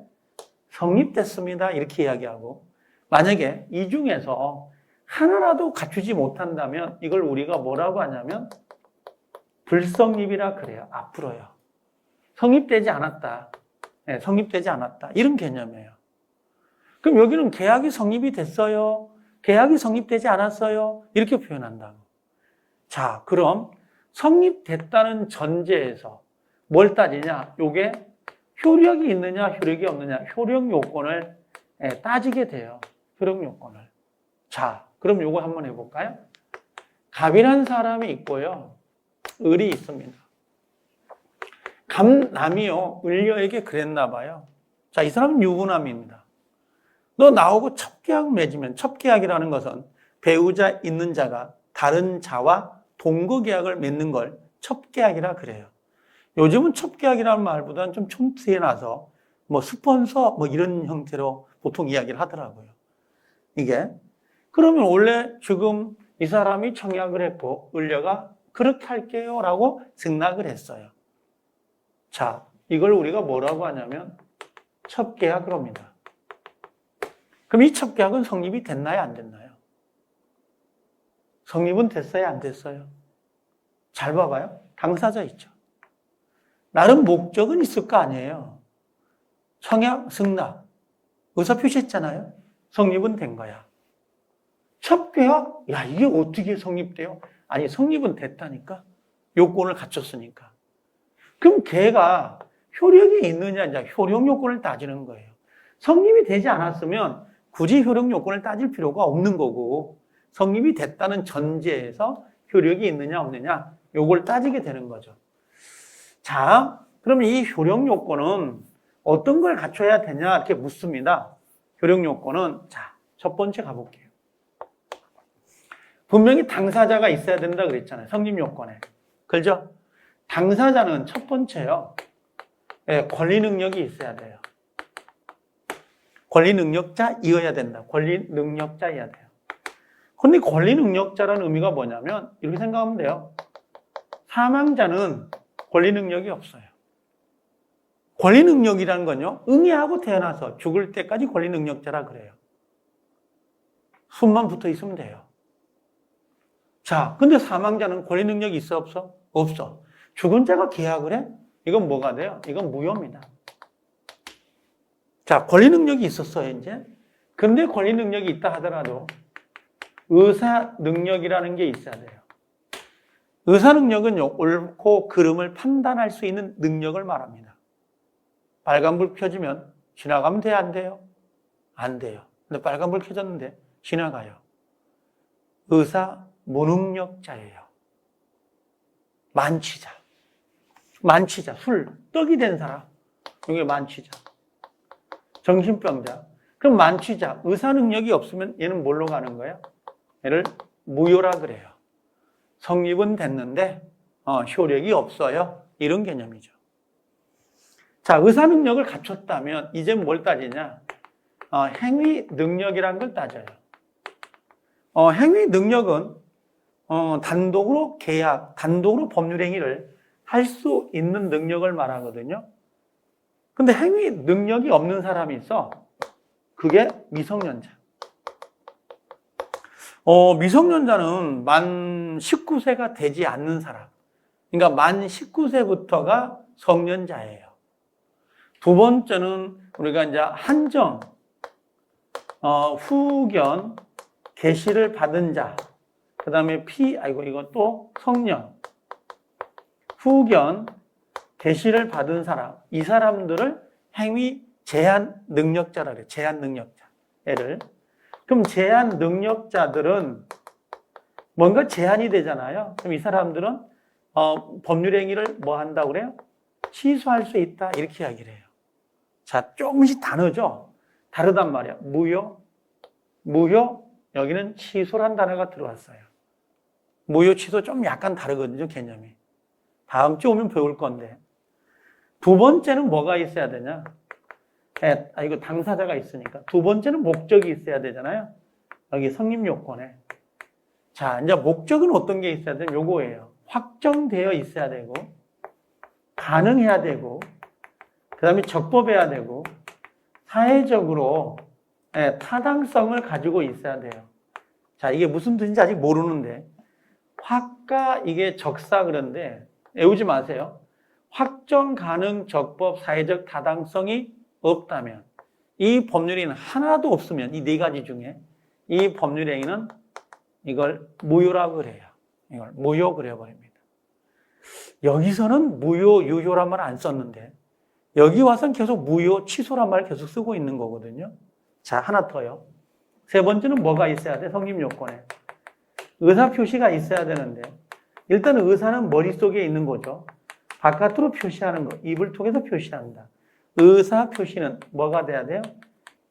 Speaker 1: 성립됐습니다. 이렇게 이야기하고 만약에 이 중에서 하나라도 갖추지 못한다면 이걸 우리가 뭐라고 하냐면 불성립이라 그래요. 앞으로요. 성립되지 않았다. 네, 성립되지 않았다. 이런 개념이에요. 그럼 여기는 계약이 성립이 됐어요. 계약이 성립되지 않았어요. 이렇게 표현한다고. 자, 그럼 성립됐다는 전제에서 뭘 따지냐? 요게 효력이 있느냐, 효력이 없느냐, 효력 요건을 따지게 돼요. 효력 요건을. 자, 그럼 요거 한번 해볼까요? 갑이란 사람이 있고요. 을이 있습니다. 갑남이요. 을녀에게 그랬나 봐요. 자, 이 사람은 유부남입니다. 너 나오고 첩계약 맺으면 첩계약이라는 것은 배우자 있는 자가 다른 자와 동거계약을 맺는 걸 첩계약이라 그래요. 요즘은 첩계약이라는 말보다는 좀 촌티나서 뭐 스폰서 뭐 이런 형태로 보통 이야기를 하더라고요. 이게 그러면 원래 지금 이 사람이 청약을 했고 을녀가 그렇게 할게요 라고 승낙을 했어요. 자, 이걸 우리가 뭐라고 하냐면 첩계약을 합니다. 그럼 이 첩계약은 성립이 됐나요? 안 됐나요? 성립은 됐어요? 안 됐어요? 잘 봐봐요. 당사자 있죠. 나름 목적은 있을 거 아니에요. 청약, 승낙, 의사표시했잖아요. 성립은 된 거야. 첩계약? 야, 이게 어떻게 성립돼요? 아니, 성립은 됐다니까. 요건을 갖췄으니까. 그럼 걔가 효력이 있느냐, 이제 효력 요건을 따지는 거예요. 성립이 되지 않았으면 굳이 효력 요건을 따질 필요가 없는 거고, 성립이 됐다는 전제에서 효력이 있느냐, 없느냐, 요걸 따지게 되는 거죠. 자, 그럼 이 효력 요건은 어떤 걸 갖춰야 되냐, 이렇게 묻습니다. 효력 요건은, 자, 첫 번째 가볼게요. 분명히 당사자가 있어야 된다 그랬잖아요. 성립 요건에. 그렇죠? 당사자는 첫 번째요. 권리 능력이 있어야 돼요. 권리 능력자이어야 된다. 권리 능력자여야 돼요. 근데 권리 능력자라는 의미가 뭐냐면 이렇게 생각하면 돼요. 사망자는 권리 능력이 없어요. 권리 능력이라는 건요. 응애하고 태어나서 죽을 때까지 권리 능력자라 그래요. 숨만 붙어 있으면 돼요. 자, 근데 사망자는 권리 능력이 있어 없어? 없어. 죽은 자가 계약을 해? 이건 뭐가 돼요? 이건 무효입니다. 자, 권리 능력이 있었어요, 이제. 근데 권리 능력이 있다 하더라도 의사 능력이라는 게 있어야 돼요. 의사 능력은 옳고 그름을 판단할 수 있는 능력을 말합니다. 빨간불 켜지면 지나가면 돼요, 안 돼요? 안 돼요. 근데 빨간불 켜졌는데 지나가요. 의사 무능력자예요. 만취자. 만취자, 술, 떡이 된 사람. 이게 만취자. 정신병자. 그럼 만취자, 의사 능력이 없으면 얘는 뭘로 가는 거예요? 얘를 무효라 그래요. 성립은 됐는데 효력이 없어요. 이런 개념이죠. 자, 의사 능력을 갖췄다면 이제 뭘 따지냐? 행위 능력이라는 걸 따져요. 행위 능력은 단독으로 계약, 단독으로 법률 행위를 할 수 있는 능력을 말하거든요. 근데 행위 능력이 없는 사람이 있어. 그게 미성년자. 미성년자는 만 19세가 되지 않는 사람. 그러니까 만 19세부터가 성년자예요. 두 번째는 우리가 이제 한정, 후견, 계시를 받은 자. 그 다음에 이것도 성년. 후견, 계시를 받은 사람. 이 사람들을 행위 제한 능력자라 그래요. 제한 능력자. 그럼 제한 능력자들은 뭔가 제한이 되잖아요. 그럼 이 사람들은 법률 행위를 뭐 한다고 그래요? 취소할 수 있다. 이렇게 이야기를 해요. 자, 조금씩 다르죠? 다르단 말이야. 무효, 여기는 취소란 단어가 들어왔어요. 무효, 취소 좀 약간 다르거든요, 개념이. 다음 주 오면 배울 건데. 두 번째는 뭐가 있어야 되냐? 이거 당사자가 있으니까. 두 번째는 목적이 있어야 되잖아요. 여기 성립 요건에. 자, 이제 목적은 어떤 게 있어야 되냐? 요거예요. 확정되어 있어야 되고, 가능해야 되고, 그 다음에 적법해야 되고, 사회적으로 타당성을 가지고 있어야 돼요. 자, 이게 무슨 뜻인지 아직 모르는데, 확가 이게 적사 그런데, 외우지 마세요. 확정 가능 적법 사회적 타당성이 없다면 이 법률행위는 하나도 없으면 이 네 가지 중에 이 법률행위는 이걸 무효라고 그래요. 이걸 무효 그려버립니다. 여기서는 무효, 유효란 말 안 썼는데 여기 와서는 계속 무효, 취소란 말 계속 쓰고 있는 거거든요. 자, 하나 더요. 세 번째는 뭐가 있어야 돼? 성립 요건에. 의사표시가 있어야 되는데 일단 의사는 머릿속에 있는 거죠. 바깥으로 표시하는 거, 입을 통해서 표시한다. 의사 표시는 뭐가 돼야 돼요?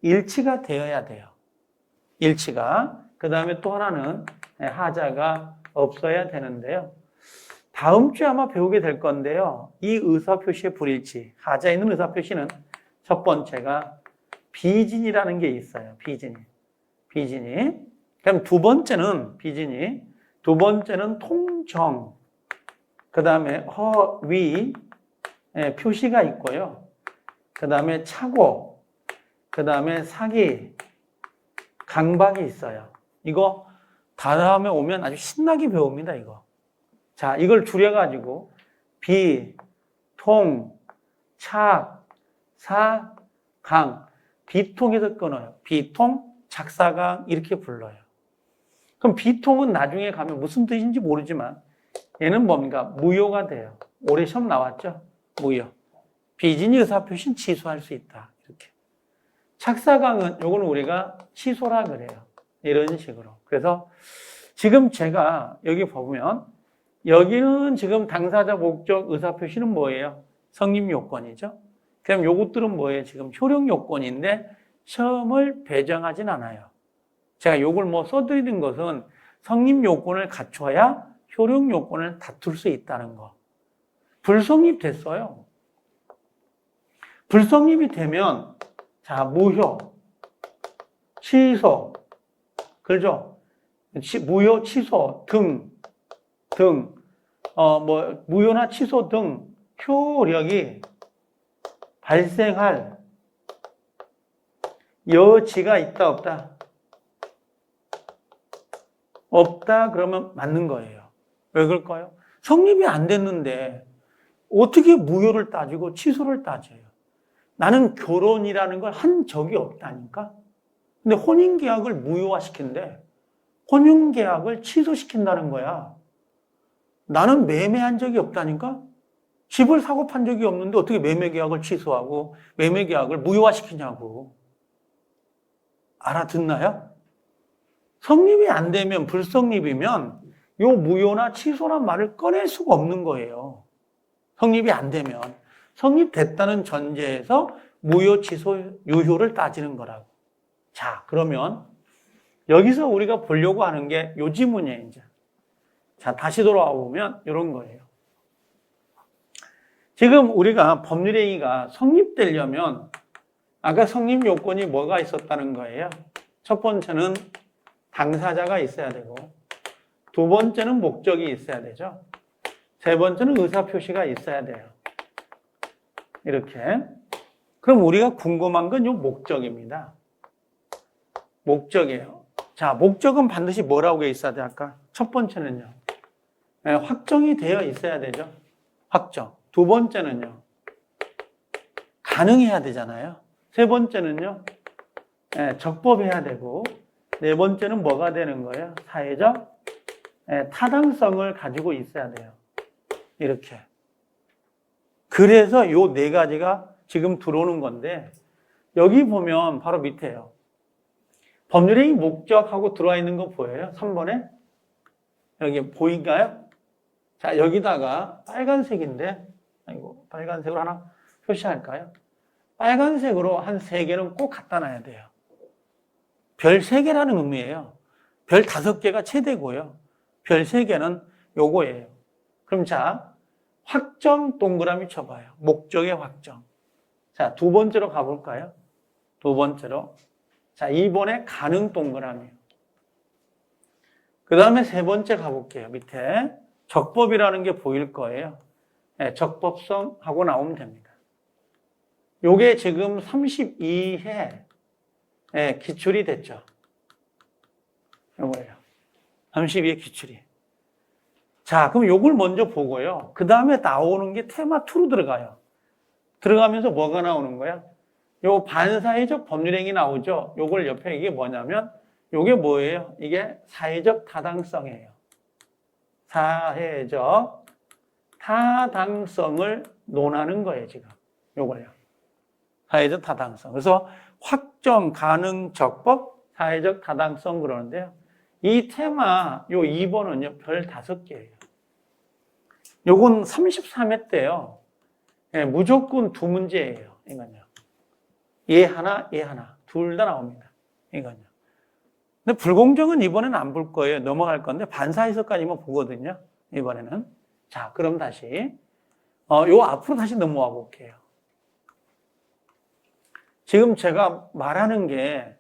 Speaker 1: 일치가 되어야 돼요. 일치가. 그 다음에 또 하나는 하자가 없어야 되는데요. 다음 주에 아마 배우게 될 건데요. 이 의사 표시의 불일치, 하자에 있는 의사 표시는 첫 번째가 비진이라는 게 있어요. 비진이. 그럼 두 번째는 비진이. 두 번째는 통정. 그 다음에 허위 표시가 있고요. 그 다음에 착오, 그 다음에 사기, 강박이 있어요. 이거 다음에 오면 아주 신나게 배웁니다, 이거. 자, 이걸 줄여가지고 비, 통, 착, 사, 강. 비통에서 끊어요. 비통, 착사강 이렇게 불러요. 그럼 비통은 나중에 가면 무슨 뜻인지 모르지만 얘는 뭡니까? 무효가 돼요. 올해 시험 나왔죠? 무효. 비진이 의사표시는 취소할 수 있다. 이렇게. 착사강은 요거는 우리가 취소라 그래요. 이런 식으로. 그래서 지금 제가 여기 보면 여기는 지금 당사자 목적 의사표시는 뭐예요? 성립 요건이죠. 그럼 요것들은 뭐예요? 지금 효력 요건인데 시험을 배정하진 않아요. 제가 요걸 뭐 써드리는 것은 성립 요건을 갖춰야 효력 요건을 다툴 수 있다는 거. 불성립 됐어요. 불성립이 되면 자, 무효, 취소, 그죠? 무효, 취소 등, 무효나 취소 등 효력이 발생할 여지가 있다, 없다? 없다, 그러면 맞는 거예요. 왜 그럴까요? 성립이 안 됐는데 어떻게 무효를 따지고 취소를 따져요? 나는 결혼이라는 걸 한 적이 없다니까? 근데 혼인계약을 무효화시킨대. 혼인계약을 취소시킨다는 거야. 나는 매매한 적이 없다니까? 집을 사고 판 적이 없는데 어떻게 매매계약을 취소하고 매매계약을 무효화시키냐고. 알아듣나요? 성립이 안 되면, 불성립이면 요 무효나 취소란 말을 꺼낼 수가 없는 거예요. 성립이 안 되면. 성립됐다는 전제에서 무효, 취소, 유효를 따지는 거라고. 자, 그러면 여기서 우리가 보려고 하는 게 요 지문이에요, 이제. 자, 다시 돌아와 보면 이런 거예요. 지금 우리가 법률행위가 성립되려면 아까 성립 요건이 뭐가 있었다는 거예요? 첫 번째는 당사자가 있어야 되고, 두 번째는 목적이 있어야 되죠. 세 번째는 의사표시가 있어야 돼요. 이렇게. 그럼 우리가 궁금한 건 요 목적입니다. 목적이에요. 자, 목적은 반드시 뭐라고 있어야 돼, 아까? 첫 번째는요. 네, 확정이 되어 있어야 되죠. 확정. 두 번째는요. 가능해야 되잖아요. 세 번째는요. 네, 적법해야 되고, 네 번째는 뭐가 되는 거예요? 사회적 타당성을 가지고 있어야 돼요. 이렇게. 그래서 요 네 가지가 지금 들어오는 건데, 여기 보면 바로 밑에요. 법률행위 목적하고 들어와 있는 거 보여요? 3번에? 여기 보인가요? 자, 여기다가 빨간색인데, 아이고, 빨간색으로 하나 표시할까요? 빨간색으로 한 3개는 꼭 갖다 놔야 돼요. 별 3개라는 의미예요. 별 5개가 최대고요. 별 3개는 요거예요. 그럼 자, 확정 동그라미 쳐봐요. 목적의 확정. 자, 두 번째로 가볼까요? 두 번째로. 자, 2번에 가능 동그라미요. 그 다음에 세 번째 가볼게요. 밑에. 적법이라는 게 보일 거예요. 네, 적법성 하고 나오면 됩니다. 요게 지금 32회 기출이 됐죠. 요거예요. 32회 기출이. 자, 그럼 요걸 먼저 보고요. 그 다음에 나오는 게 테마 2로 들어가요. 들어가면서 뭐가 나오는 거야? 요 반사회적 법률행위 나오죠? 요걸 옆에 이게 뭐냐면, 요게 뭐예요? 이게 사회적 타당성이에요. 사회적 타당성을 논하는 거예요, 지금. 요거예요. 사회적 타당성. 그래서 확정, 가능, 적법, 사회적 타당성 그러는데요. 이 테마, 요 2번은요, 별 5개예요. 요건 33회 때요. 예, 무조건 2문제예요. 이건요. 얘 하나, 얘 하나. 둘 다 나옵니다. 이건요. 근데 불공정은 이번에는 안 볼 거예요. 넘어갈 건데 반사해석까지만 보거든요. 이번에는. 자, 그럼 다시 요 앞으로 다시 넘어와 볼게요. 지금 제가 말하는 게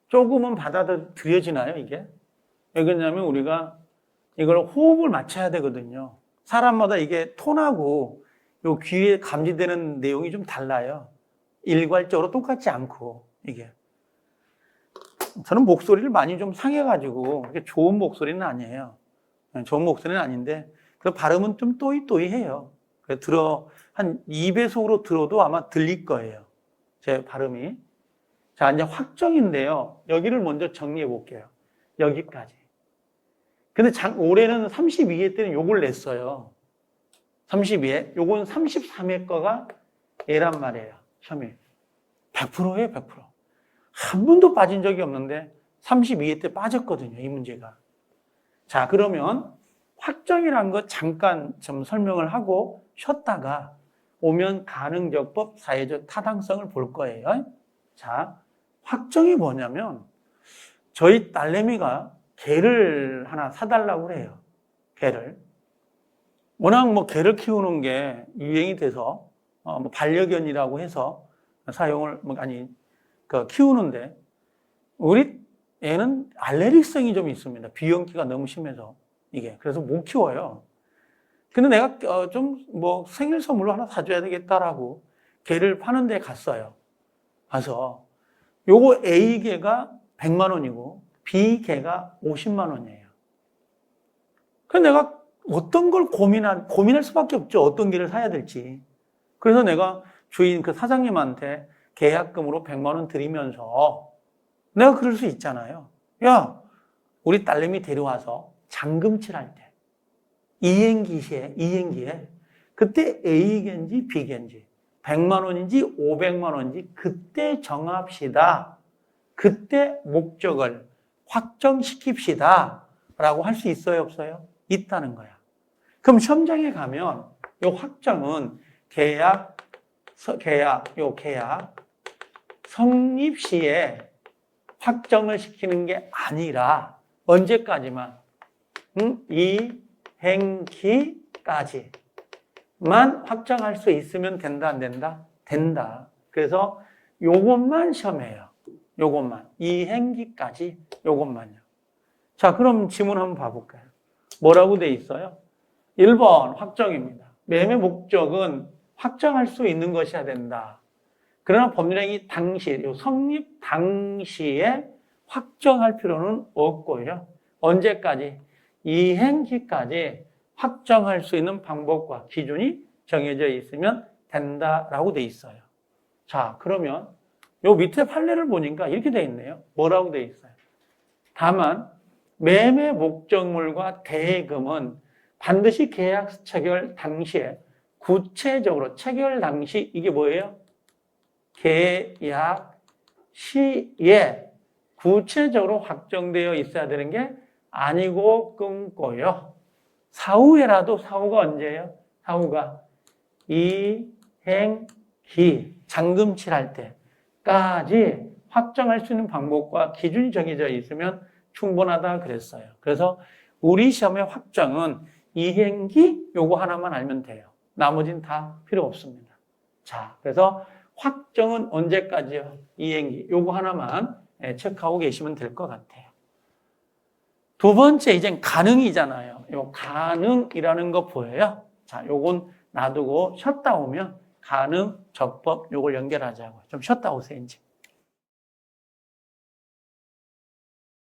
Speaker 1: 조금은 받아들여지나요, 이게? 왜 그러냐면 우리가 이걸 호흡을 맞춰야 되거든요. 사람마다 이게 톤하고 요 귀에 감지되는 내용이 좀 달라요. 일괄적으로 똑같지 않고, 이게. 저는 목소리를 많이 좀 상해가지고, 이게 좋은 목소리는 아니에요. 좋은 목소리는 아닌데, 그 발음은 좀 또이또이해요. 한 2배속으로 들어도 아마 들릴 거예요. 제 발음이. 자, 이제 확정인데요. 여기를 먼저 정리해 볼게요. 여기까지. 근데 올해는 32회 때는 요걸 냈어요. 32회. 요건 33회 거가 얘란 말이에요. 혐의. 100%예요, 100%. 한 번도 빠진 적이 없는데 32회 때 빠졌거든요, 이 문제가. 자, 그러면 확정이라는 거 잠깐 좀 설명을 하고 쉬었다가 오면 가능적법, 사회적 타당성을 볼 거예요. 자, 확정이 뭐냐면 저희 딸내미가 개를 하나 사달라고 그래요. 개를. 워낙 뭐 개를 키우는 게 유행이 돼서 뭐 반려견이라고 해서 사용을 키우는데 우리 애는 알레르기성이 좀 있습니다. 비염기가 너무 심해서 이게 그래서 못 키워요. 근데 내가 좀 뭐 생일 선물로 하나 사줘야 되겠다라고 개를 파는 데 갔어요. 가서 요거 A 개가 100만 원이고 B 개가 50만 원이에요. 그래서 내가 어떤 걸 고민할 수밖에 없죠. 어떤 길을 사야 될지. 그래서 내가 주인 그 사장님한테 계약금으로 100만 원 드리면서 내가 그럴 수 있잖아요. 야, 우리 딸내미 데려와서 잔금칠할 때 이행기에 그때 A겐지 B겐지 100만 원인지 500만 원인지 그때 정합시다. 그때 목적을 확정시킵시다. 라고 할 수 있어요, 없어요? 있다는 거야. 그럼 시험장에 가면 이 확정은 계약 성립 시에 확정을 시키는 게 아니라 언제까지만? 이행기까지만 확정할 수 있으면 된다, 안 된다? 된다. 그래서 요것만 시험해요. 요것만. 이행기까지 요것만요. 자, 그럼 지문 한번 봐볼까요? 뭐라고 돼 있어요? 1번 확정입니다. 매매 목적은 확정할 수 있는 것이어야 된다. 그러나 법률행위 당시, 성립 당시에 확정할 필요는 없고요. 언제까지? 이행기까지 확정할 수 있는 방법과 기준이 정해져 있으면 된다라고 돼 있어요. 자, 그러면 요 밑에 판례를 보니까 이렇게 돼 있네요. 뭐라고 돼 있어요? 다만 매매 목적물과 대금은 반드시 계약 체결 당시에 구체적으로 체결 당시 이게 뭐예요? 계약 시에 구체적으로 확정되어 있어야 되는 게 아니고 끊고요. 사후에라도 사후가 언제예요? 사후가 이행기 잔금칠할 때까지 확정할 수 있는 방법과 기준이 정해져 있으면 충분하다 그랬어요. 그래서 우리 시험의 확정은 이행기 요거 하나만 알면 돼요. 나머지는 다 필요 없습니다. 자, 그래서 확정은 언제까지요? 이행기 요거 하나만 체크하고 계시면 될 것 같아요. 두 번째 이젠 가능이잖아요. 요 가능이라는 거 보여요? 자, 요건 놔두고 쉬었다 오면 가능, 적법 요걸 연결하자고요. 좀 쉬었다 오세요, 이제.